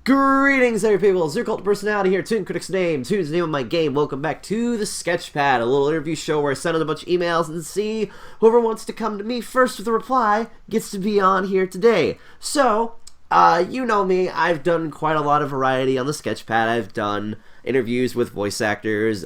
Greetings, there, people. It's your cult personality here. ToonKritic's name. Toon's the name of my game. Welcome back to the Sketchpad, a little interview show where I send out a bunch of emails and see whoever wants to come to me first with a reply gets to be on here today. So, you know me. I've done quite a lot of variety on the Sketchpad. I've done interviews with voice actors.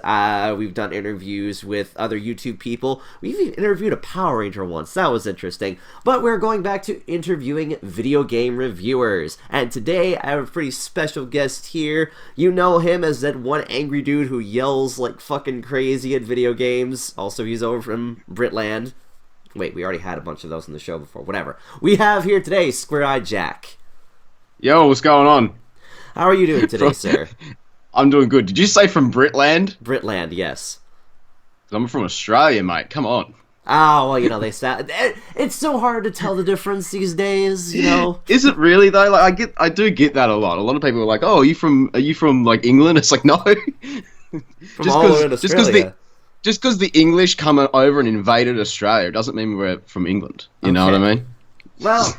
We've done interviews with other YouTube people. We've even interviewed a Power Ranger once. That was interesting. But we're going back to interviewing video game reviewers. And today I have a pretty special guest here. You know him as that one angry dude who yells like fucking crazy at video games. Also, he's over from Britland. Wait, we already had a bunch of those in the show before. Whatever. We have here today Follow Jak. Yo, what's going on? How are you doing today, sir? I'm doing good. Did you say from Britland? Britland, yes. I'm from Australia, mate. Come on. Oh, well, you know, they sound... It's so hard to tell the difference these days, you know? Is it really, though? Like, I do get that a lot. A lot of people are like, oh, are you from like, England? It's like, no. From all over Australia. Just because the English come over and invaded Australia doesn't mean we're from England. You know what I mean? Well...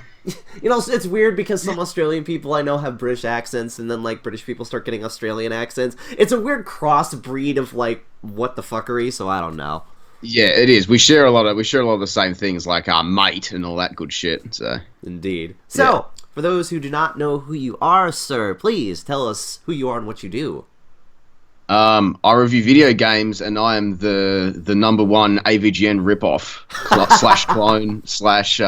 You know, it's weird because some Australian people I know have British accents, and then, like, British people start getting Australian accents. It's a weird crossbreed of, like, what the fuckery, so I don't know. Yeah, it is. We share a lot of the same things, like our mate and all that good shit, so... Indeed. So, for those who do not know who you are, sir, please tell us who you are and what you do. I review video games, and I am the #1 AVGN ripoff slash clone slash...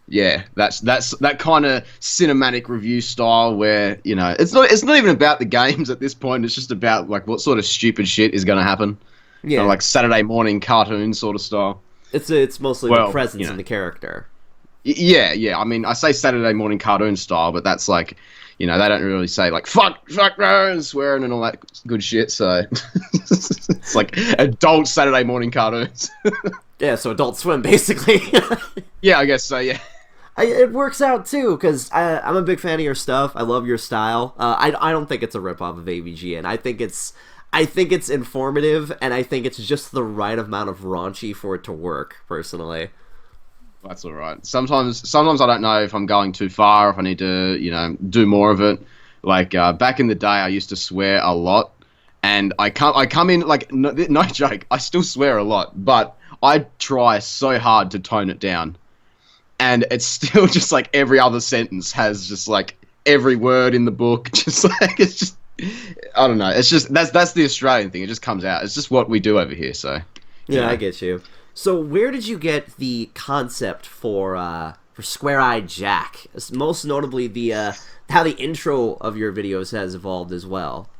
Yeah, that's that kind of cinematic review style where, you know, it's not even about the games at this point. It's just about like what sort of stupid shit is going to happen. Yeah, like Saturday morning cartoon sort of style. It's mostly the presence in the character. Yeah. I mean, I say Saturday morning cartoon style, but that's like, you know, they don't really say like fuck no, and swearing and all that good shit. So it's like adult Saturday morning cartoons. Yeah, so Adult Swim basically. Yeah, I guess so. Yeah. It works out too, because I'm a big fan of your stuff. I love your style. I don't think it's a ripoff of AVGN. I think it's informative, and I think it's just the right amount of raunchy for it to work. Personally, that's all right. Sometimes I don't know if I'm going too far, if I need to, you know, do more of it. Like back in the day, I used to swear a lot, and I come in like no joke. I still swear a lot, but I try so hard to tone it down. And it's still just like every other sentence has just like every word in the book. Just like, it's just, I don't know. It's just, that's the Australian thing. It just comes out. It's just what we do over here. So, yeah, I get you. So where did you get the concept for Follow Jak? Most notably how the intro of your videos has evolved as well.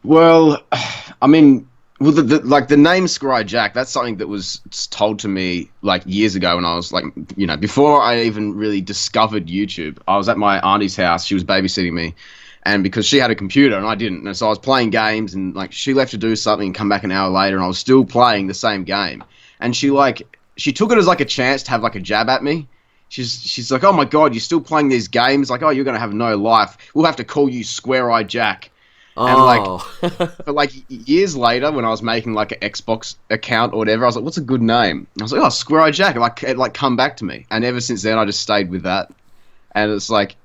Well, I mean, well, the name Follow Jak, that's something that was told to me like years ago when I was like, you know, before I even really discovered YouTube. I was at my auntie's house. She was babysitting me, and because she had a computer and I didn't, and so I was playing games, and like she left to do something and come back an hour later, and I was still playing the same game, and she took it as like a chance to have like a jab at me. She's like, oh my god, you're still playing these games? Like, oh, you're gonna have no life. We'll have to call you Follow Jak. And but like years later, when I was making like an Xbox account or whatever, I was like, "What's a good name?" And I was like, "Oh, Follow Jak." It like come back to me, and ever since then, I just stayed with that. And it's like,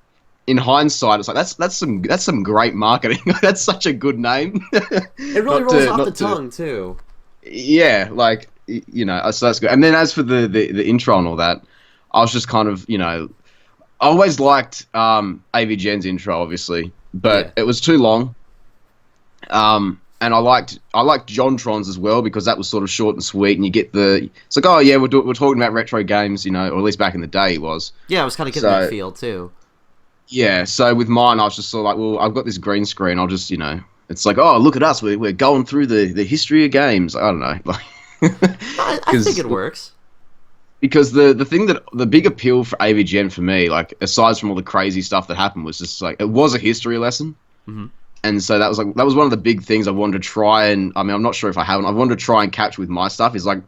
in hindsight, it's like that's some great marketing. That's such a good name. It really rolls off the tongue too. Yeah, like, you know, so that's good. And then as for the intro and all that, I was just kind of, you know, I always liked AVGN's intro, obviously, but it was too long. And I liked JonTron's as well, because that was sort of short and sweet, and you get it's like, oh yeah, we're talking about retro games, you know, or at least back in the day it was. Yeah, I was kind of getting that feel too. Yeah, so with mine, I was just sort of like, well, I've got this green screen, I'll just, you know, it's like, oh, look at us, we're going through the history of games. I don't know, like, I think it works. Because the big appeal for AVGN for me, like, aside from all the crazy stuff that happened, was just like, it was a history lesson. Mm-hmm. And so that was one of the big things I wanted to try, and I mean, I'm not sure if I haven't. I wanted to try and capture with my stuff is like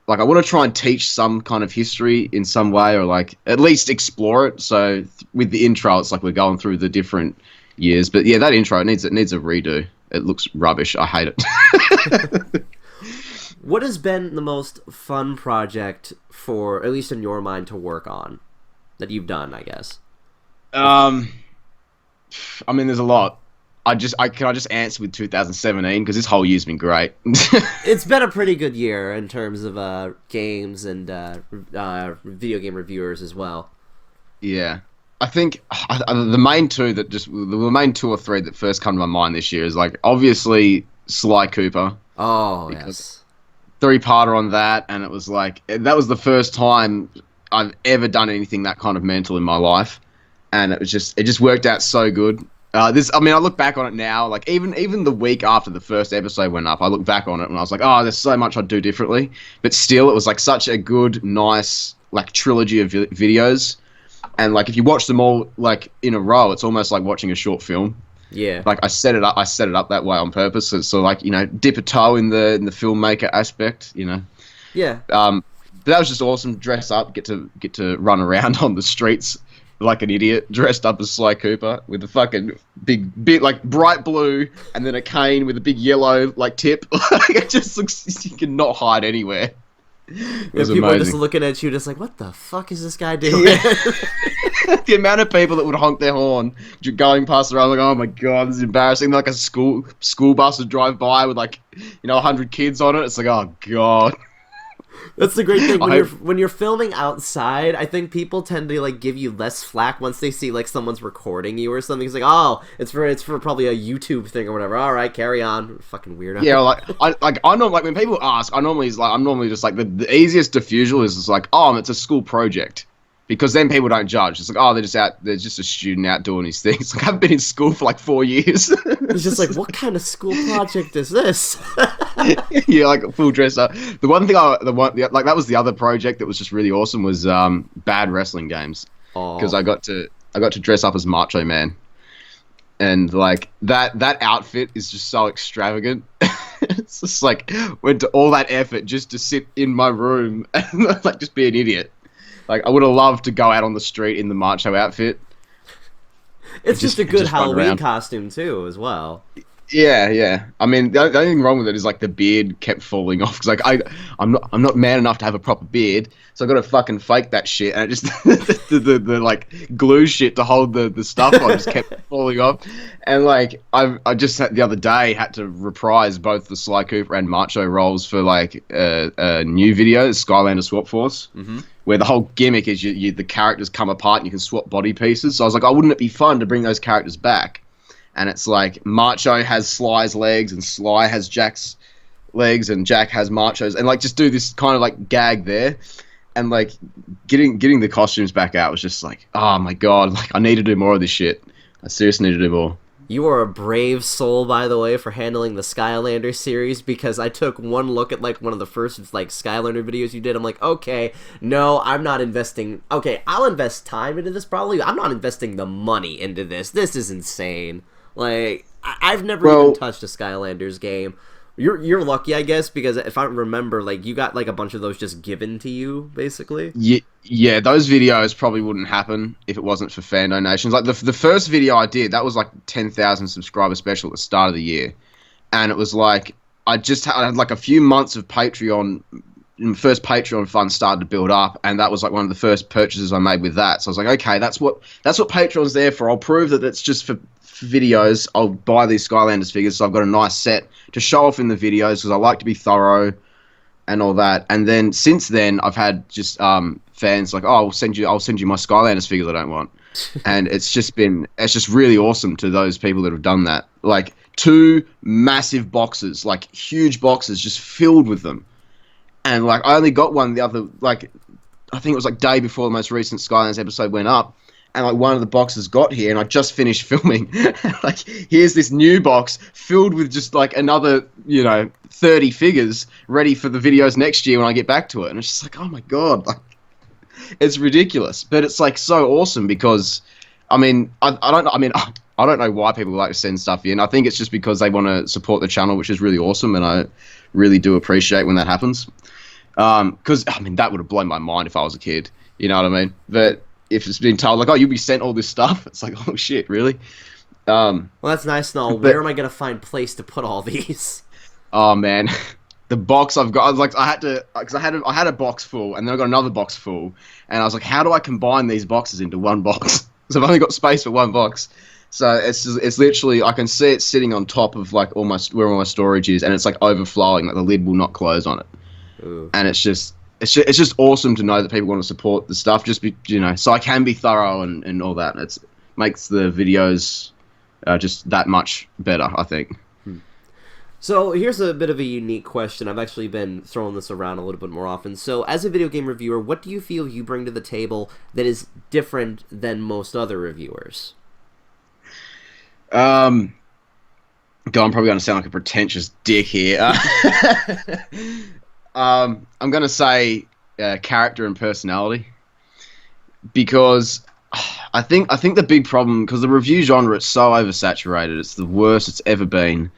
I want to try and teach some kind of history in some way, or like at least explore it. So with the intro, it's like we're going through the different years. But yeah, that intro it needs a redo. It looks rubbish. I hate it. What has been the most fun project for, at least in your mind, to work on that you've done, I guess? I mean, there's a lot. I just answer with 2017 because this whole year's been great. It's been a pretty good year in terms of games and video game reviewers as well. Yeah, I think the main two the main two or three that first come to my mind this year is like obviously Sly Cooper. Oh yes, Three-parter on that, and it was like that was the first time I've ever done anything that kind of mental in my life, and it just worked out so good. I mean, I look back on it now, like even the week after the first episode went up, I look back on it and I was like, oh, there's so much I'd do differently. But still, it was like such a good, nice, like trilogy of videos. And like if you watch them all like in a row, it's almost like watching a short film. yeah. Like I set it up that way on purpose. So like, dip a toe in the filmmaker aspect, Yeah. But that was just awesome. Dress up, get to run around on the streets like an idiot, dressed up as Sly Cooper with a fucking big like bright blue, and then a cane with a big yellow like tip. It just looks, you can not hide anywhere. It was people amazing. are just looking at you, just like, what the fuck is this guy doing? The amount of people that would honk their horn going past the road, like, oh my god, this is embarrassing. Like a school bus would drive by with like 100 kids on it. It's like, oh god. That's the great thing when you're filming outside. I think people tend to like give you less flack once they see like someone's recording you or something. It's like, oh, it's for probably a YouTube thing or whatever. All right, carry on, fucking weirdo. Yeah, I know, like when people ask, I'm normally just like the easiest diffusal is just like, oh, it's a school project. Because then people don't judge. It's like, oh, they're just a student out doing these things. Like, I haven't been in school for like 4 years. It's just like, what kind of school project is this? Yeah, like full dress up. The one thing that was the other project that was just really awesome was bad wrestling games. Because I got to dress up as Macho Man, and like that outfit is just so extravagant. It's just like went to all that effort just to sit in my room and like just be an idiot. Like, I would have loved to go out on the street in the macho outfit. It's just a good Halloween costume, too, as well. Yeah. I mean, the only thing wrong with it is, like, the beard kept falling off. Because, like, I'm not man enough to have a proper beard. So I got to fucking fake that shit. And it just, the like, glue shit to hold the stuff on just kept falling off. And, like, I just, the other day, had to reprise both the Sly Cooper and Macho roles for, like, a new video, Skylander Swap Force. Mm-hmm. Where the whole gimmick is the characters come apart and you can swap body pieces. So I was like, oh, wouldn't it be fun to bring those characters back? And it's like Macho has Sly's legs and Sly has Jack's legs and Jack has Macho's, and like just do this kind of like gag there. And like getting the costumes back out was just like, oh my god, like I need to do more of this shit. I seriously need to do more. You are a brave soul, by the way, for handling the Skylander series, because I took one look at, like, one of the first, like, Skylander videos you did. I'm like, okay, no, I'm not investing... Okay, I'll invest time into this, probably. I'm not investing the money into this. This is insane. Like, I've never even touched a Skylanders game. You're lucky, I guess, because if I remember, like, you got, like, a bunch of those just given to you, basically. Yeah, those videos probably wouldn't happen if it wasn't for fan donations. Like, the first video I did, that was, like, 10,000 subscriber special at the start of the year. And it was, like, I had, like, a few months of Patreon... First Patreon fund started to build up, and that was, like, one of the first purchases I made with that. So I was like, okay, that's what Patreon's there for. I'll prove that it's just for videos. I'll buy these Skylanders figures, so I've got a nice set to show off in the videos because I like to be thorough and all that. And then since then, I've had just fans like, oh, I'll send you my Skylanders figures I don't want, and it's just really awesome to those people that have done that. Like 2 massive boxes, like huge boxes, just filled with them. And like I only got one the other, like I think it was like day before the most recent Skylanders episode went up. And like one of the boxes got here, and I just finished filming. Like, here's this new box filled with just like another, 30 figures ready for the videos next year when I get back to it. And it's just like, oh my god, like it's ridiculous, but it's like so awesome because, I don't know why people like to send stuff in. I think it's just because they want to support the channel, which is really awesome, and I really do appreciate when that happens. Because that would have blown my mind if I was a kid. You know what I mean? But if it's been told, like, oh, you'll be sent all this stuff, it's like, oh, shit, really? Well, that's nice and all. Where am I going to find place to put all these? Oh, man. The box I've got, I had a box full, and then I got another box full, and I was like, how do I combine these boxes into one box? Because I've only got space for one box. So it's literally, I can see it sitting on top of like almost where all my storage is, and it's like overflowing, like the lid will not close on it. Ooh. And it's just awesome to know that people want to support the stuff, just so I can be thorough and all that. It makes the videos just that much better, I think. So here's a bit of a unique question. I've actually been throwing this around a little bit more often. So as a video game reviewer, what do you feel you bring to the table that is different than most other reviewers? I'm probably going to sound like a pretentious dick here. I'm going to say character and personality, because I think the big problem, because the review genre is so oversaturated, it's the worst it's ever been.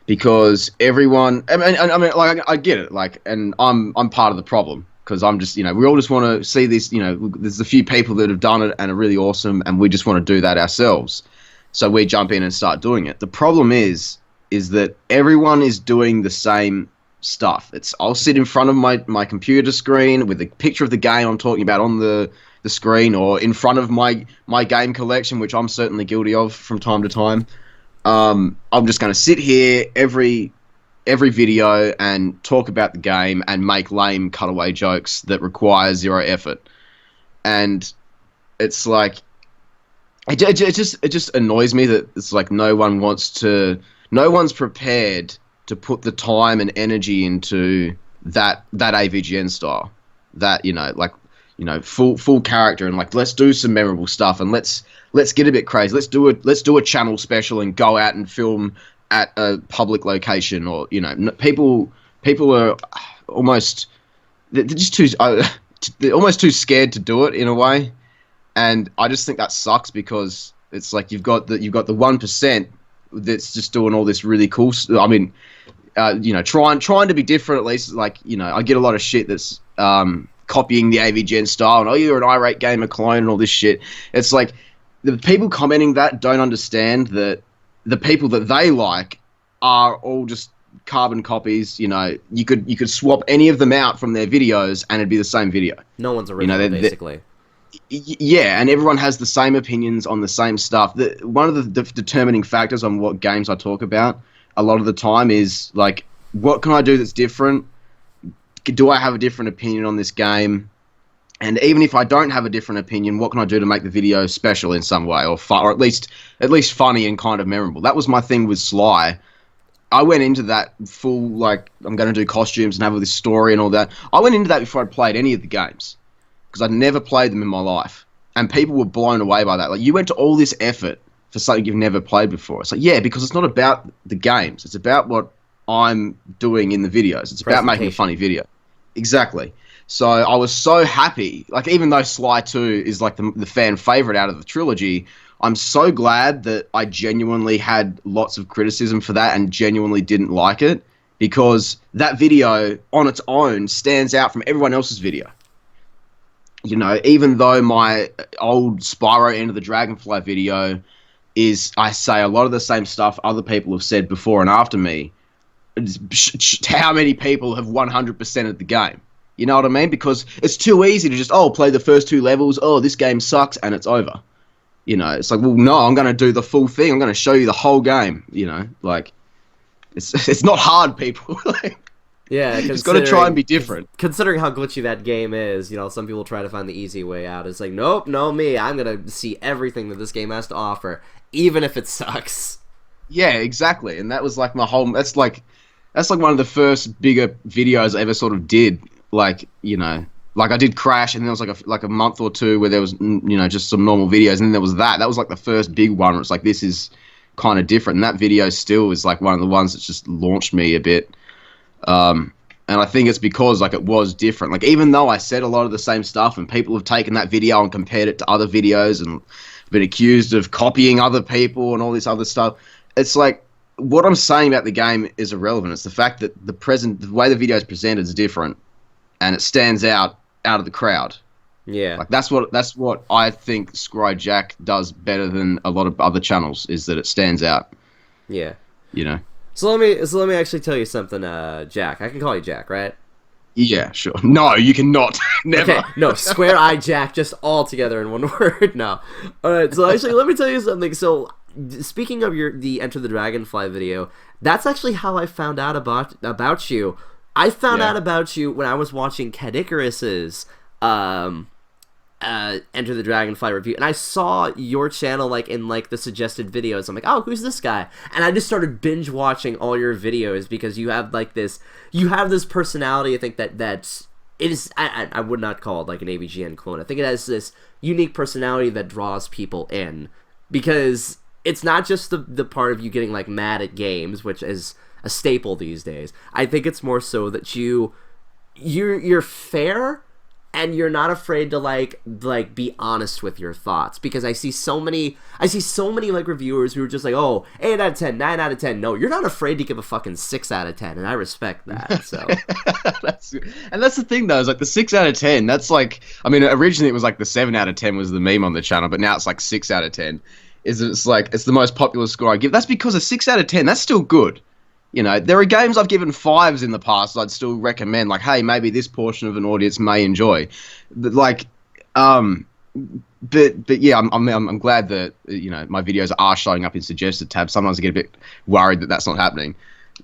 Because everyone, I mean, like I get it, like, and I'm part of the problem, because I'm just, we all just want to see this, there's a few people that have done it and are really awesome, and we just want to do that ourselves. So we jump in and start doing it. The problem is that everyone is doing the same stuff. I'll sit in front of my computer screen with a picture of the game I'm talking about on the screen, or in front of my game collection, which I'm certainly guilty of from time to time. I'm just going to sit here every video and talk about the game and make lame cutaway jokes that require zero effort. And it's like, it just annoys me that it's like no one's prepared to put the time and energy into that AVGN style, that full character, and like, let's do some memorable stuff, and let's get a bit crazy. Let's do a channel special and go out and film at a public location, or people are almost, they're just they're almost too scared to do it in a way, and I just think that sucks, because it's like you've got the 1% that's just doing all this really cool stuff. I mean, trying to be different, at least. Like, I get a lot of shit that's copying the AVGN style, and you're an irate gamer clone and all this shit. It's like, the people commenting that don't understand that the people that they like are all just carbon copies. You could swap any of them out from their videos and it'd be the same video. No one's original, basically. Yeah, and everyone has the same opinions on the same stuff. One of the determining factors on what games I talk about a lot of the time is, like, what can I do that's different? Do I have a different opinion on this game? And even if I don't have a different opinion, what can I do to make the video special in some way, or fun, or at least funny and kind of memorable? That was my thing with Sly. I went into that full, like, I'm going to do costumes and have all this story and all that. I went into that before I'd played any of the games, because I'd never played them in my life. And people were blown away by that. Like, you went to all this effort for something you've never played before. It's like, yeah, because it's not about the games. It's about what I'm doing in the videos. It's about making a funny video. Exactly. So I was so happy. Like, even though Sly 2 is like the fan favorite out of the trilogy, I'm so glad that I genuinely had lots of criticism for that and genuinely didn't like it, because that video on its own stands out from everyone else's video. Even though my old Spyro Enter the Dragonfly video is, I say a lot of the same stuff other people have said before and after me, how many people have 100%ed the game? You know what I mean? Because it's too easy to just, play the first 2 levels, this game sucks, and it's over. It's like, well, no, I'm going to do the full thing. I'm going to show you the whole game, like, it's not hard, people. Like, yeah, just got to try and be different. Considering how glitchy that game is, some people try to find the easy way out. It's like, nope, no me. I'm going to see everything that this game has to offer, even if it sucks. Yeah, exactly. And that was like that's like one of the first bigger videos I ever sort of did. Like, like I did Crash, and there was like a month or two where there was, just some normal videos, and then there was that. That was like the first big one where it's like, this is kind of different. And that video still is like one of the ones that's just launched me a bit. And I think it's because, like, it was different. Like, even though I said a lot of the same stuff, and people have taken that video and compared it to other videos and been accused of copying other people and all this other stuff, it's like, what I'm saying about the game is irrelevant. It's the fact that the way the video is presented is different, and it stands out of the crowd. Yeah, like that's what I think Follow Jak does better than a lot of other channels, is that it stands out. Yeah, So let me actually tell you something, Jack. I can call you Jack, right? Yeah, sure. No, you cannot. Never. Okay, no, square eye Jack, just all together in one word. No. All right, so actually, let me tell you something. So speaking of the Enter the Dragonfly video, that's actually how I found out about you. I found out about you when I was watching Kriticky's Enter the Dragonfly review, and I saw your channel like in like the suggested videos. I'm like, oh, who's this guy? And I just started binge watching all your videos because you have like this personality. I think that it is. I would not call it like an AVGN clone. I think it has this unique personality that draws people in, because it's not just the part of you getting like mad at games, which is a staple these days. I think it's more so that you're fair, and you're not afraid to like be honest with your thoughts, because I see so many like reviewers who are just like, oh, 8 out of 10, 9 out of 10. No, you're not afraid to give a fucking 6 out of 10, and I respect that. So that's the thing though, is like the 6 out of 10, that's like, I mean, originally it was like the 7 out of 10 was the meme on the channel, but now it's like 6 out of 10. It's like, it's the most popular score I give. That's because a 6 out of 10, that's still good. You know, there are games I've given 5s in the past I'd still recommend, like, hey, maybe this portion of an audience may enjoy. But like, but yeah, I'm glad that, you know, my videos are showing up in suggested tabs. Sometimes I get a bit worried that that's not happening.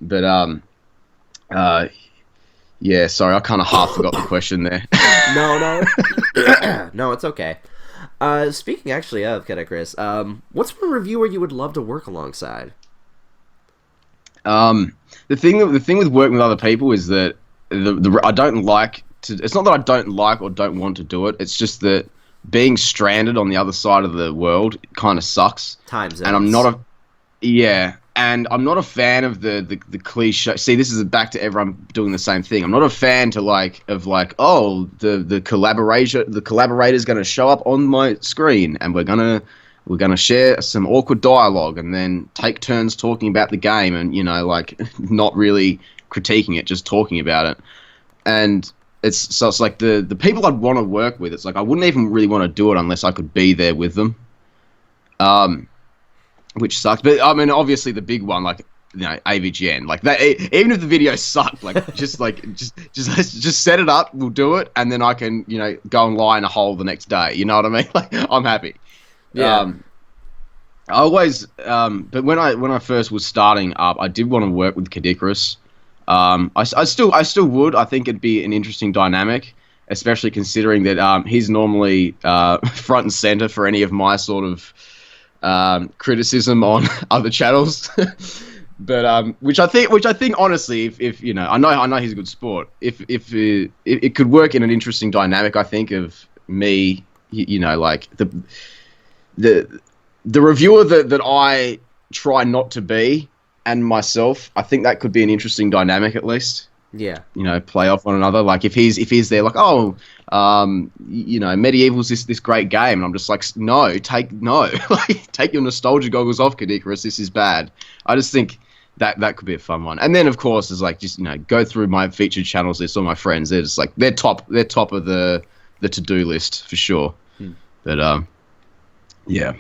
But yeah, sorry, I kind of half forgot the question there. No, no, it's okay. Speaking actually of Kriticky's, what's one reviewer you would love to work alongside? The thing with working with other people is that I don't like to. It's not that I don't like or don't want to do it. It's just that being stranded on the other side of the world kind of sucks. Time zones. And I'm not a fan of the cliche. See, this is back to everyone doing the same thing. I'm not a fan of the collaborator's going to show up on my screen, and we're gonna share some awkward dialogue and then take turns talking about the game, and, you know, like, not really critiquing it, just talking about it. And it's like the people I'd want to work with, it's like I wouldn't even really want to do it unless I could be there with them. Which sucks. But I mean, obviously the big one, like, you know, AVGN, like that, even if the video sucked, like, just set it up, we'll do it, and then I can, you know, go and lie in a hole the next day. You know what I mean? Like, I'm happy. Yeah. I always, but when I first was starting up, I did want to work with Kriticky's. I still would. I think it'd be an interesting dynamic, especially considering that he's normally front and center for any of my sort of criticism on other channels. But which I think honestly, if you know, I know he's a good sport. If it could work in an interesting dynamic, I think, of me, you know, like the reviewer that I try not to be, and myself, I think that could be an interesting dynamic, at least. Yeah. You know, play off one another. Like, if he's there, like, oh, you know, Medieval's this great game, and I'm just like, no, like, take your nostalgia goggles off, Kriticky's. This is bad. I just think that could be a fun one. And then, of course, is like, just, you know, go through my featured channels list. All my friends, they're just like, they're top of the to-do list for sure. But yeah.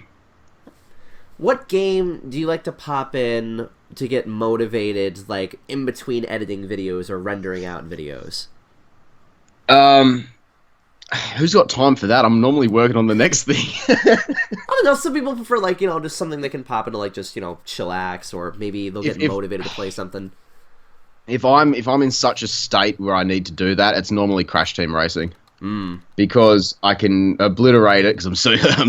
What game do you like to pop in to get motivated, like, in between editing videos or rendering out videos? Who's got time for that? I'm normally working on the next thing. I don't know, some people prefer, like, you know, just something they can pop into, like, just, you know, chillax, or maybe they'll get motivated to play something. If I'm in such a state where I need to do that, it's normally Crash Team Racing. Because I can obliterate it, because I'm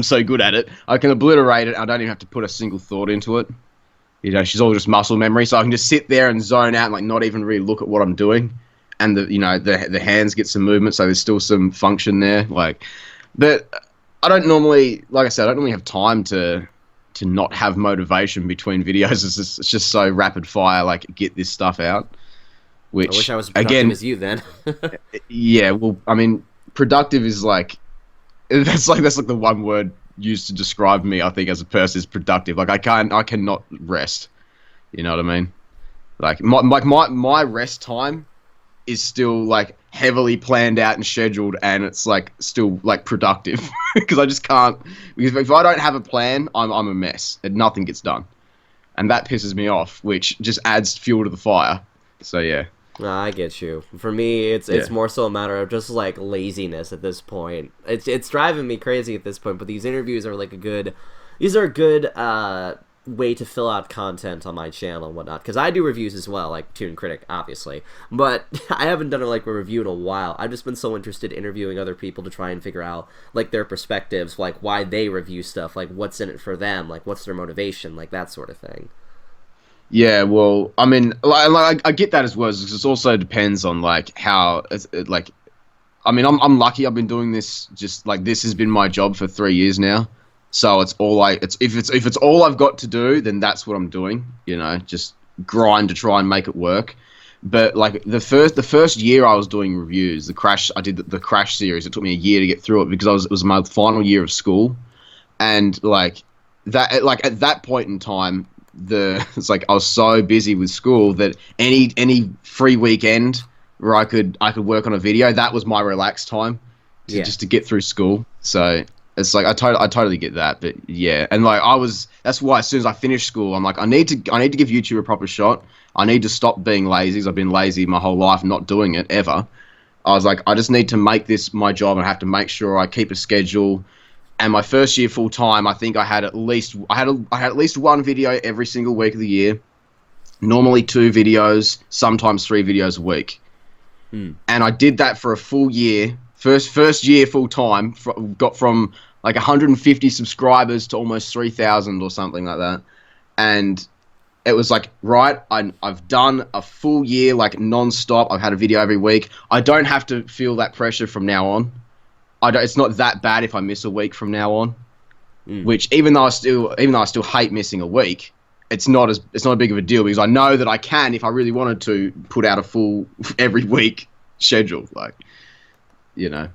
so good at it. I can obliterate it. I don't even have to put a single thought into it. You know, she's all just muscle memory, so I can just sit there and zone out and, like, not even really look at what I'm doing. And the hands get some movement, so there's still some function there. Like, but I don't normally, like I said, I don't normally have time to not have motivation between videos. It's just so rapid fire, like, get this stuff out. Which, I wish I was as productive as you then. Yeah, well, I mean, productive is like that's like the one word used to describe me, I think, as a person, is productive. Like, I cannot rest. You know what I mean? Like, my rest time is still, like, heavily planned out and scheduled, and it's, like, still, like, productive, because I just can't. Because if I don't have a plan, I'm a mess, and nothing gets done, and that pisses me off, which just adds fuel to the fire. So yeah. No, I get you. For me, it's more so a matter of just, like, laziness at this point. It's driving me crazy at this point. But these interviews are like a good way to fill out content on my channel and whatnot, because I do reviews as well, like ToonKritic, obviously, but I haven't done like a review in a while. I've just been so interested in interviewing other people to try and figure out like their perspectives, like why they review stuff, like what's in it for them, like what's their motivation, like that sort of thing. Yeah, well, I mean, like I get that as well. Because it also depends on like how, like, I mean, I'm lucky. I've been doing this just like this has been my job for 3 years now. So it's all like if it's all I've got to do, then that's what I'm doing. You know, just grind to try and make it work. But like the first year I was doing reviews, I did the Crash series. It took me a year to get through it because it was my final year of school, and like at that point in time. It's like I was so busy with school that any free weekend where I could work on a video, that was my relaxed time just to get through school. So it's like I totally get that. But yeah, and like that's why as soon as I finished school, I'm like I need to give YouTube a proper shot. I need to stop being lazy because I've been lazy my whole life, not doing it ever. I was like I just need to make this my job and I have to make sure I keep a schedule. And my first year full time, I think I had at least one video every single week of the year. Normally 2 videos, sometimes 3 videos a week. And I did that for a full year. First year full time, got from like 150 subscribers to almost 3,000 or something like that. And it was like, right, I've done a full year like non-stop. I've had a video every week. I don't have to feel that pressure from now on. It's not that bad if I miss a week from now on. Which even though I still hate missing a week, it's not a big of a deal because I know that I can, if I really wanted to, put out a full every week schedule. Like, you know.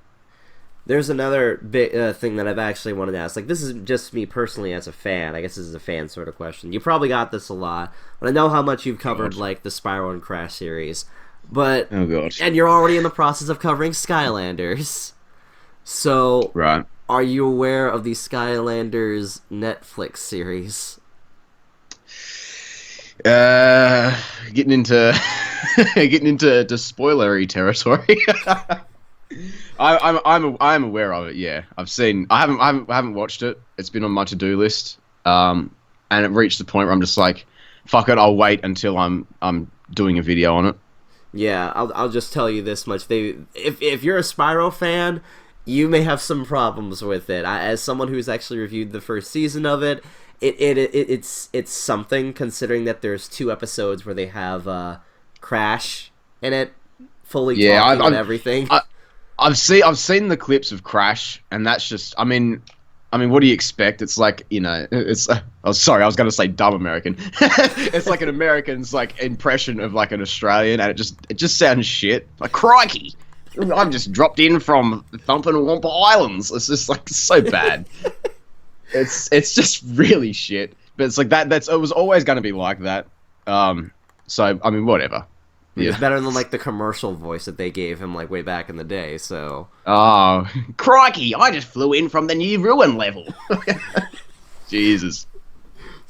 There's another big thing that I've actually wanted to ask. Like, this is just me personally as a fan. I guess this is a fan sort of question. You probably got this a lot, but I know how much you've covered like the Spyro and Crash series. But oh gosh, and you're already in the process of covering Skylanders. So, right. Are you aware of the Skylanders Netflix series? Getting into spoilery territory. I'm aware of it. Yeah, I haven't watched it. It's been on my to-do list. And it reached the point where I'm just like, fuck it. I'll wait until I'm doing a video on it. Yeah, I'll just tell you this much. If you're a Spyro fan, you may have some problems with it. As someone who's actually reviewed the first season of it, it's something considering that there's 2 episodes where they have Crash in it, fully talking on everything. I've seen the clips of Crash, and that's just I mean, what do you expect? It's like, you know, it's oh sorry, I was going to say dumb American. It's like an American's like impression of like an Australian, and it just sounds shit. Like crikey. I've just dropped in from Thumpin' Wampa Islands. It's just like so bad. it's just really shit. But it's like that. It was always going to be like that. So I mean, whatever. Yeah. It's better than like the commercial voice that they gave him like way back in the day. So. Oh, crikey! I just flew in from the new ruin level. Jesus.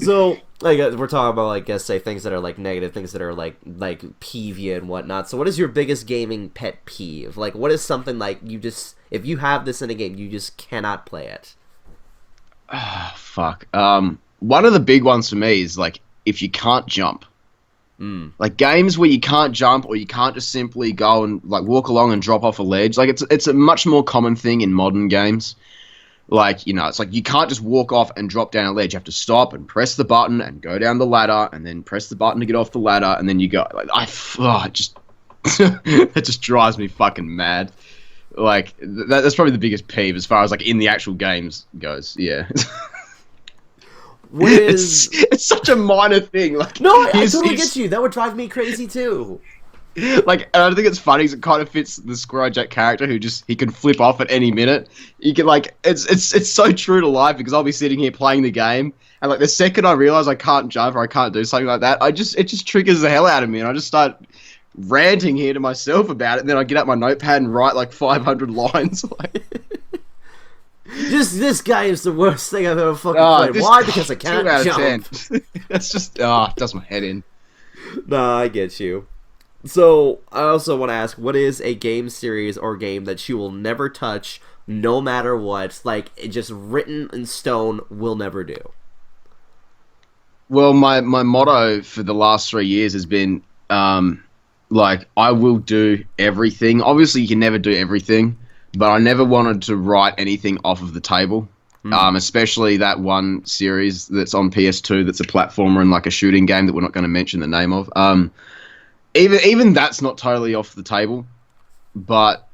So, like, we're talking about, like, guess say things that are like negative, things that are like peevy and whatnot. So, what is your biggest gaming pet peeve? Like, what is something like you just if you have this in a game, you just cannot play it? Oh, fuck. One of the big ones for me is like if you can't jump. Like games where you can't jump or you can't just simply go and like walk along and drop off a ledge. Like it's a much more common thing in modern games. Like, you know, it's like you can't just walk off and drop down a ledge. You have to stop and press the button and go down the ladder and then press the button to get off the ladder and then you go. Like, it just drives me fucking mad. Like that's probably the biggest peeve as far as like in the actual games goes. Yeah. It's such a minor thing. Like no, I totally get you. That would drive me crazy too. Like, and I think it's funny because it kind of fits the Follow Jak character who he can flip off at any minute. You can like, it's so true to life because I'll be sitting here playing the game and like the second I realize I can't jump or I can't do something like that, it just triggers the hell out of me and I just start ranting here to myself about it. And then I get out my notepad and write like 500 lines. Like, this guy is the worst thing I've ever fucking played. Why? Because I can't 2 out of jump. 10. That's just it does my head in. Nah, I get you. So, I also want to ask, what is a game series or game that you will never touch, no matter what? Like, it just written in stone, will never do. Well, my motto for the last 3 years has been like I will do everything. Obviously, you can never do everything, but I never wanted to write anything off of the table. Especially that one series that's on PS2 that's a platformer and like a shooting game that we're not going to mention the name of. Even that's not totally off the table, but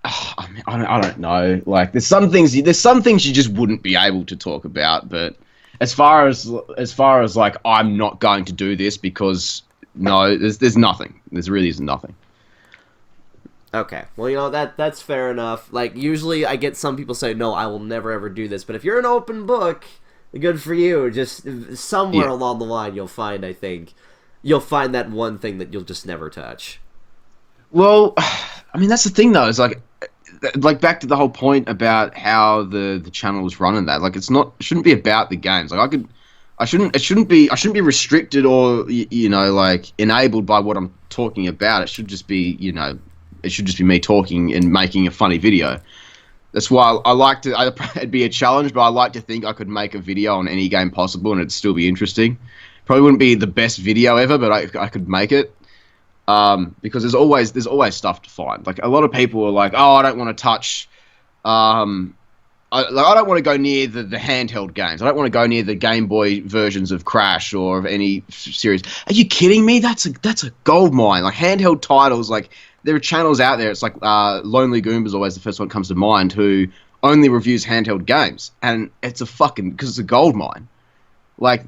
I mean, I don't know. Like there's some things you just wouldn't be able to talk about, but as far as like I'm not going to do this because no, there's nothing. There really is nothing. Okay, well, that's fair enough. Like, usually I get some people say, no, I will never ever do this, but if you're an open book, good for you. Just somewhere along the line you'll find, I think, you'll find that one thing that you'll just never touch. Well, I mean that's the thing though. Is like back to the whole point about how the channel was run and that. Like it shouldn't be about the games. Like I shouldn't be restricted or like enabled by what I'm talking about. It should just be me talking and making a funny video. That's why I like to. It'd be a challenge, but I like to think I could make a video on any game possible and it'd still be interesting. Probably wouldn't be the best video ever, but I could make it. Because there's always stuff to find. Like a lot of people are like, oh, I don't want to touch. I don't want to go near the handheld games. I don't want to go near the Game Boy versions of Crash or of any series. Are you kidding me? That's a gold mine. Like handheld titles, like there are channels out there. It's like Lonely Goomba is always the first one that comes to mind, who only reviews handheld games, and it's because it's a gold mine. Like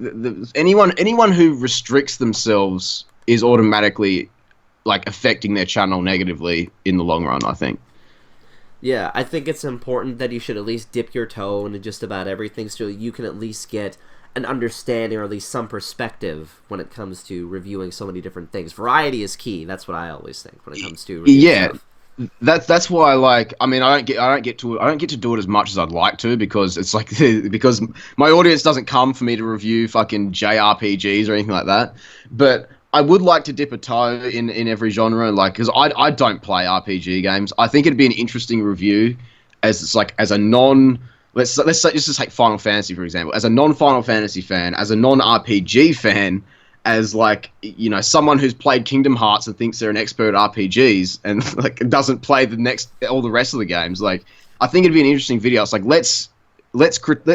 anyone who restricts themselves is automatically like affecting their channel negatively in the long run, I think. Yeah, I think it's important that you should at least dip your toe into just about everything so you can at least get an understanding or at least some perspective when it comes to reviewing so many different things. Variety is key. That's what I always think when it comes to reviewing stuff. That's why, like, I mean, I don't get to do it as much as I'd like to because it's like because my audience doesn't come for me to review fucking JRPGs or anything like that. But I would like to dip a toe in every genre, like, because I don't play RPG games. I think it'd be an interesting review as a non. Let's just take Final Fantasy for example. As a non-Final Fantasy fan, as a non-RPG fan, as like someone who's played Kingdom Hearts and thinks they're an expert at RPGs and like doesn't play all the rest of the games. Like, I think it'd be an interesting video. It's like let's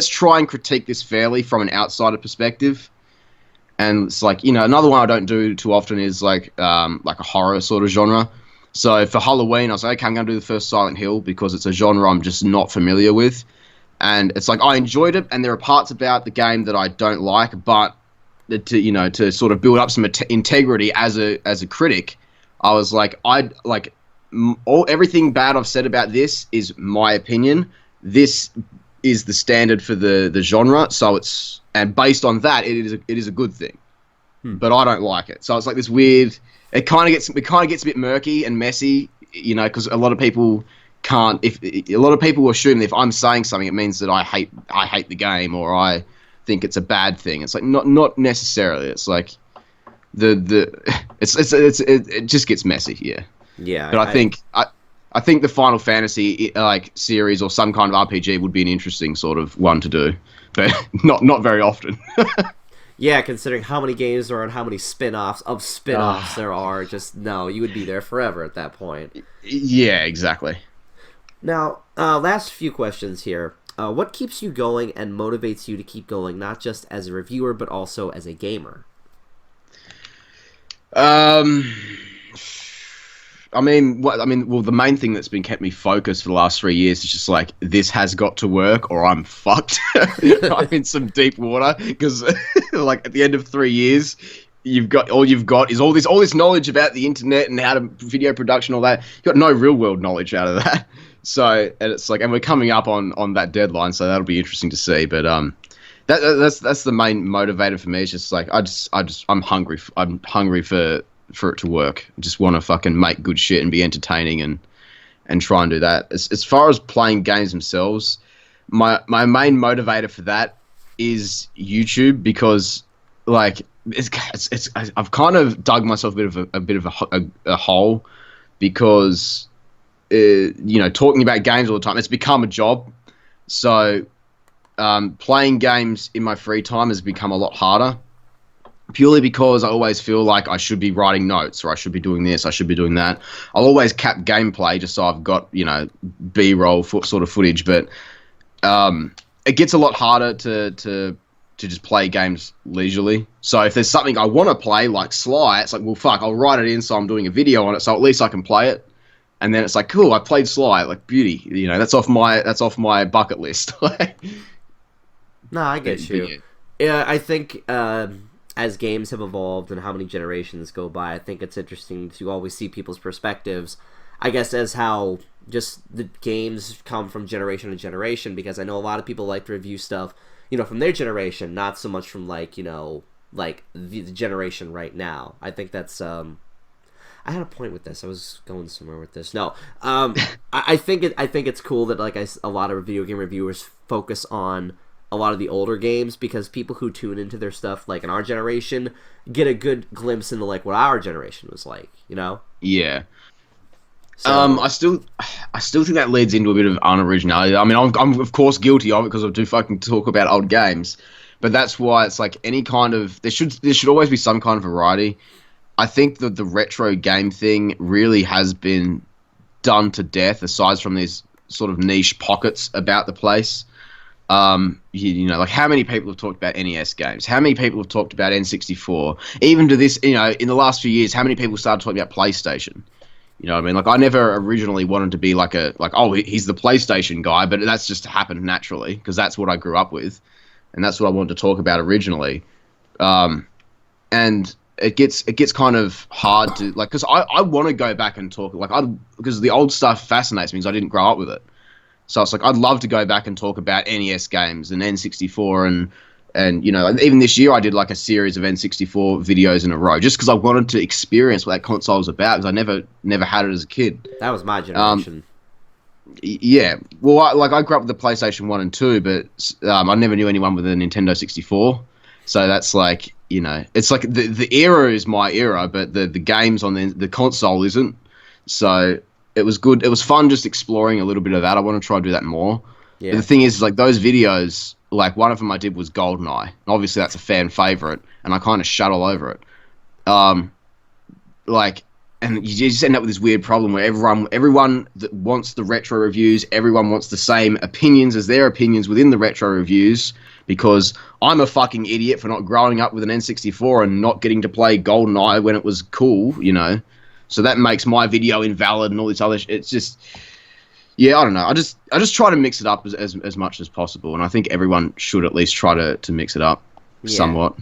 try and critique this fairly from an outsider perspective. And it's like, another one I don't do too often is like a horror sort of genre. So for Halloween, I was like, okay, I'm going to do the first Silent Hill because it's a genre I'm just not familiar with. And it's like, I enjoyed it, and there are parts about the game that I don't like, but to sort of build up some integrity as a critic, I was like, everything bad I've said about this is my opinion. This is the standard for the genre, and based on that, it is a good thing. But I don't like it, so it's like this weird. It kind of gets a bit murky and messy, because a lot of people can't. If a lot of people assume that if I'm saying something, it means that I hate the game or I think it's a bad thing. It's like not necessarily. It's like it just gets messy, yeah. Yeah, but I think the Final Fantasy like series or some kind of RPG would be an interesting sort of one to do, but not very often. Yeah, considering how many games there are and how many spin-offs there are, you would be there forever at that point. Yeah, exactly. Now, last few questions here. What keeps you going and motivates you to keep going, not just as a reviewer, but also as a gamer? Well, the main thing that's been kept me focused for the last 3 years is just like, this has got to work or I'm fucked. I'm in some deep water because like at the end of 3 years, all you've got is all this knowledge about the internet and how to video production, all that. You've got no real world knowledge out of that. So, and it's like, and we're coming up on that deadline, so that'll be interesting to see. But that's the main motivator for me. It's just like I'm hungry. I'm hungry for it to work. I just want to fucking make good shit and be entertaining and try and do that. As far as playing games themselves, my main motivator for that is YouTube, because like I've kind of dug myself a bit of a hole, because talking about games all the time, it's become a job. So playing games in my free time has become a lot harder. Purely because I always feel like I should be writing notes, or I should be doing this, I should be doing that. I'll always cap gameplay just so I've got, B-roll sort of footage, but it gets a lot harder to just play games leisurely. So if there's something I want to play, like Sly, it's like, well, fuck, I'll write it in so I'm doing a video on it, so at least I can play it. And then it's like, cool, I played Sly, like, beauty. That's off my bucket list. No, I get you. Yeah, I think as games have evolved and how many generations go by, I think it's interesting to always see people's perspectives, I guess, as how just the games come from generation to generation, because I know a lot of people like to review stuff, from their generation, not so much from, the generation right now. I think that's, I had a point with this. I was going somewhere with this. No, I think it's cool that, a lot of video game reviewers focus on a lot of the older games, because people who tune into their stuff, in our generation, get a good glimpse into, what our generation was like, Yeah. So, I still think that leads into a bit of unoriginality. I mean, I'm of course guilty of it because I do fucking talk about old games, but that's why it's like any kind of there should always be some kind of variety. I think that the retro game thing really has been done to death, aside from these sort of niche pockets about the place. How many people have talked about NES games? How many people have talked about N64? Even to this, in the last few years, how many people started talking about PlayStation? You know what I mean? I never originally wanted to be he's the PlayStation guy, but that's just happened naturally because that's what I grew up with, and that's what I wanted to talk about originally. And it gets kind of hard to because I want to go back and talk because the old stuff fascinates me because I didn't grow up with it. So it's I'd love to go back and talk about NES games and N64 and even this year I did a series of N64 videos in a row just because I wanted to experience what that console was about because I never had it as a kid. That was my generation. Yeah. Well, I grew up with the PlayStation 1 and 2, but I never knew anyone with a Nintendo 64. So that's it's the era is my era, but the games on the console isn't. So it was good. It was fun just exploring a little bit of that. I want to try and do that more. Yeah. But the thing is those videos, one of them I did was GoldenEye. Obviously, that's a fan favorite, and I kind of shut all over it. And you just end up with this weird problem where everyone that wants the retro reviews, everyone wants the same opinions as their opinions within the retro reviews, because I'm a fucking idiot for not growing up with an N64 and not getting to play GoldenEye when it was cool, So that makes my video invalid and all this other it's just... Yeah, I don't know. I just try to mix it up as much as possible, and I think everyone should at least try to mix it up somewhat.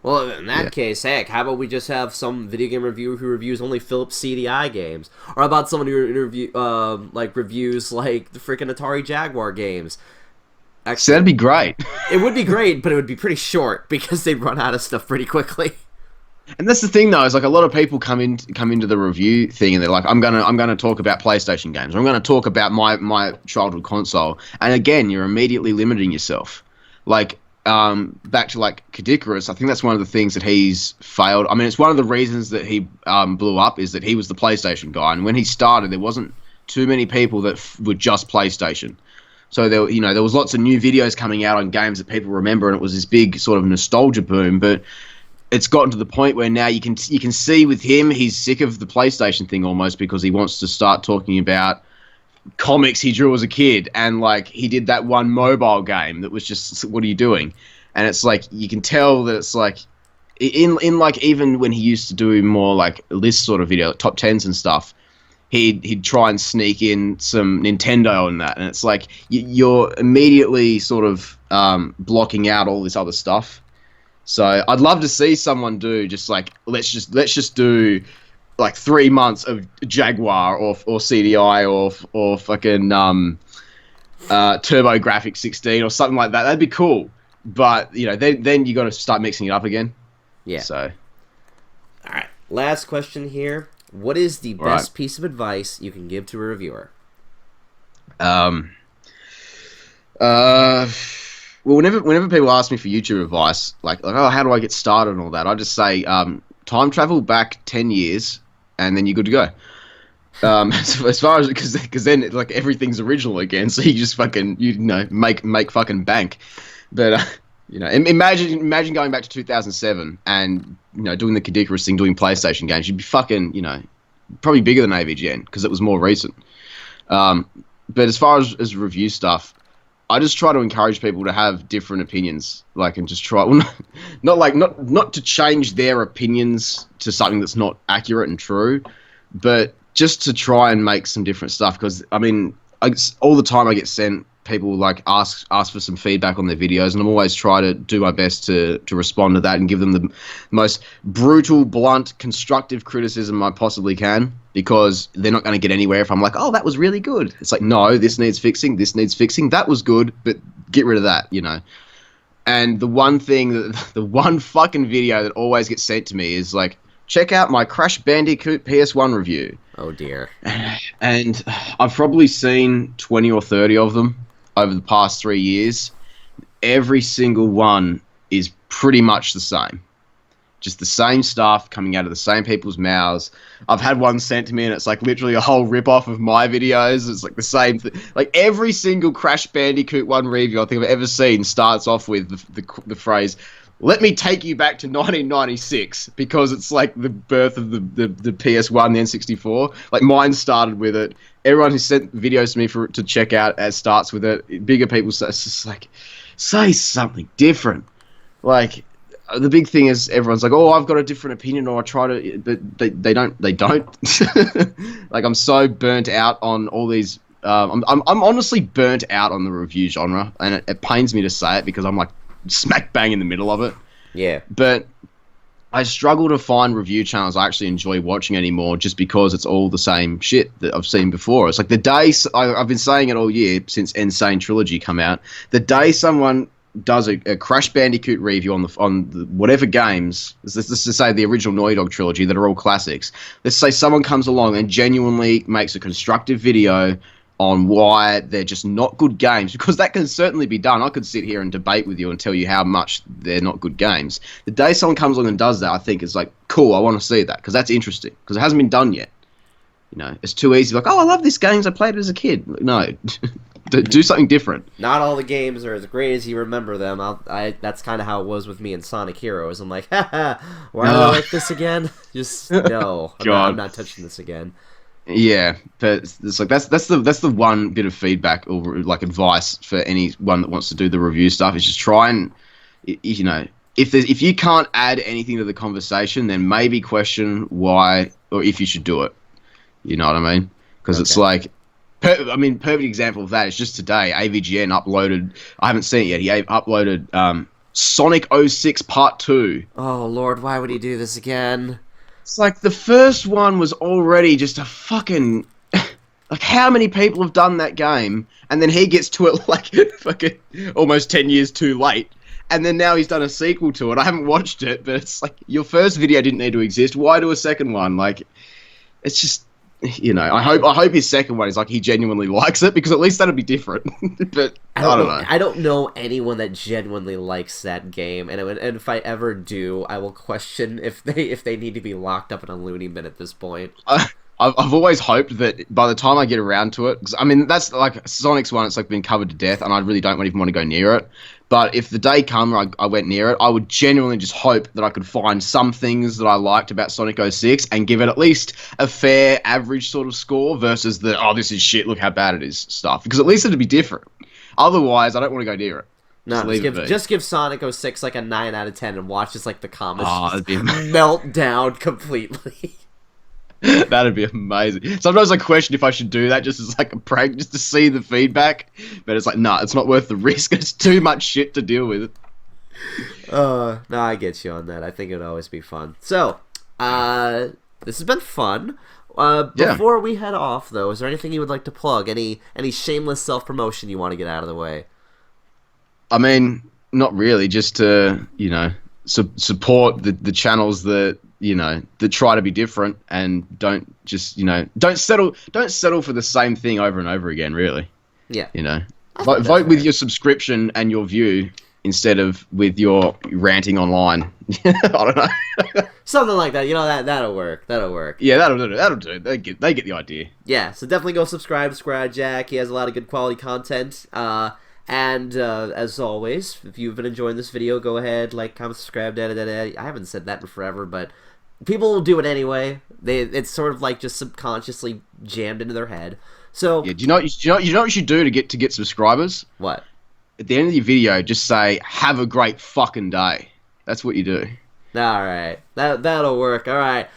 Well, in that case, heck, how about we just have some video game reviewer who reviews only Philips CDI games, or how about someone who reviews the freaking Atari Jaguar games? Actually, that'd be great. It would be great, but it would be pretty short because they'd run out of stuff pretty quickly. And that's the thing, though, is a lot of people come into the review thing and they're like, I'm gonna talk about PlayStation games, or I'm gonna talk about my childhood console, and again, you're immediately limiting yourself. Back to Kadikarus, I think that's one of the things that he's failed. I mean, it's one of the reasons that he blew up is that he was the PlayStation guy, and when he started, there wasn't too many people that were just PlayStation. So there was lots of new videos coming out on games that people remember, and it was this big sort of nostalgia boom, but it's gotten to the point where now you can see with him, he's sick of the PlayStation thing almost, because he wants to start talking about comics he drew as a kid, and he did that one mobile game that was just, what are you doing? And it's you can tell that it's in even when he used to do more list sort of video, top 10s and stuff, he'd try and sneak in some Nintendo and that, and it's you're immediately sort of blocking out all this other stuff. So I'd love to see someone do just let's just do 3 months of Jaguar or CDI or fucking TurboGrafx 16 or something like that. That'd be cool. But then you got to start mixing it up again. Yeah. So. All right. Last question here. What is the best piece of advice you can give to a reviewer? Well, whenever people ask me for YouTube advice, how do I get started and all that, I just say, time travel back 10 years, and then you're good to go. As far as because then like everything's original again, so you just fucking make fucking bank. But imagine going back to 2007 and doing the Kadikarus thing, doing PlayStation games. You'd be fucking probably bigger than AVGN because it was more recent. But as far as review stuff, I just try to encourage people to have different opinions, and just try, not to change their opinions to something that's not accurate and true, but just to try and make some different stuff. Because all the time I get sent people ask for some feedback on their videos, and I'm always try to do my best to respond to that and give them the most brutal, blunt, constructive criticism I possibly can, because they're not going to get anywhere if I'm like, oh, that was really good. It's like, no, this needs fixing, that was good, but get rid of that, And the one fucking video that always gets sent to me is check out my Crash Bandicoot PS1 review. Oh dear. And I've probably seen 20 or 30 of them over the past 3 years. Every single one is pretty much the same. Just the same stuff coming out of the same people's mouths. I've had one sent to me and it's literally a whole rip-off of my videos. It's the same thing. Every single Crash Bandicoot 1 review I think I've ever seen starts off with the phrase, "Let me take you back to 1996," because it's the birth of the PS1, the N64. Mine started with it. Everyone who sent videos to me to check out starts with it. Bigger people say, it's just say something different. The big thing is everyone's oh, I've got a different opinion, or I try to, but they don't. I'm so burnt out on all these. I'm honestly burnt out on the review genre, and it pains me to say it because I'm smack bang in the middle of it. Yeah. But I struggle to find review channels I actually enjoy watching anymore, just because it's all the same shit that I've seen before. It's the day I've been saying it all year since Insane Trilogy come out. The day someone does a Crash Bandicoot review on the whatever games, let's just say the original Naughty Dog trilogy that are all classics. Let's say someone comes along and genuinely makes a constructive video on why they're just not good games, because that can certainly be done. I could sit here and debate with you and tell you how much they're not good games. The day someone comes along and does that, I think it's cool, I want to see that, because that's interesting, because it hasn't been done yet. It's too easy, oh, I love this game because I played it as a kid. No. Do something different. Not all the games are as great as you remember them. That's kind of how it was with me in Sonic Heroes. I'm like, haha, why do I like this again? Just, no, I'm not touching this again. Yeah, but it's that's the one bit of feedback or advice for anyone that wants to do the review stuff, is just try and if you can't add anything to the conversation, then maybe question why or if you should do it. You know what I mean? Because it's perfect example of that is just today AVGN uploaded. I haven't seen it yet. He uploaded Sonic 06 Part 2. Oh Lord, why would he do this again? It's the first one was already just a fucking... how many people have done that game? And then he gets to it fucking almost 10 years too late. And then now he's done a sequel to it. I haven't watched it, but it's your first video didn't need to exist. Why do a second one? It's just... I hope his second one is he genuinely likes it, because at least that'd be different. But I don't know. I don't know anyone that genuinely likes that game, and if I ever do, I will question if they need to be locked up in a loony bin at this point. I've always hoped that by the time I get around to it, because that's Sonic's one, it's been covered to death, and I really don't even want to go near it. But if the day come I went near it, I would genuinely just hope that I could find some things that I liked about Sonic 06 and give it at least a fair, average sort of score versus the, oh, this is shit, look how bad it is stuff. Because at least it'd be different. Otherwise, I don't want to go near it. No, just give Sonic 06 a 9 out of 10 and watch the comments melt down completely. That'd be amazing. Sometimes I question if I should do that just as a prank, just to see the feedback. But it's nah, it's not worth the risk. It's too much shit to deal with. No, I get you on that. I think it'd always be fun. So, this has been fun. Before we head off, though, is there anything you would like to plug? Any shameless self-promotion you want to get out of the way? I mean, not really. Just to, support the channels that that try to be different and don't just don't settle for the same thing over and over again. Really, yeah. Vote with your subscription and your view instead of with your ranting online. I don't know. Something like that. You know, that'll work. That'll work. Yeah, that'll do. They get the idea. Yeah, so definitely go subscribe to Follow Jak. He has a lot of good quality content. And as always, if you've been enjoying this video, go ahead, like, comment, subscribe, I haven't said that in forever, but people will do it anyway. It's sort of like just subconsciously jammed into their head. So Yeah, do you know what you should do to get subscribers? What? At the end of your video, just say, "Have a great fucking day." That's what you do. Alright. That'll work. Alright.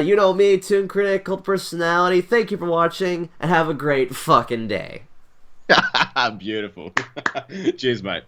You know me, ToonKritic, Cult Personality. Thank you for watching, and have a great fucking day. Beautiful. Cheers, mate.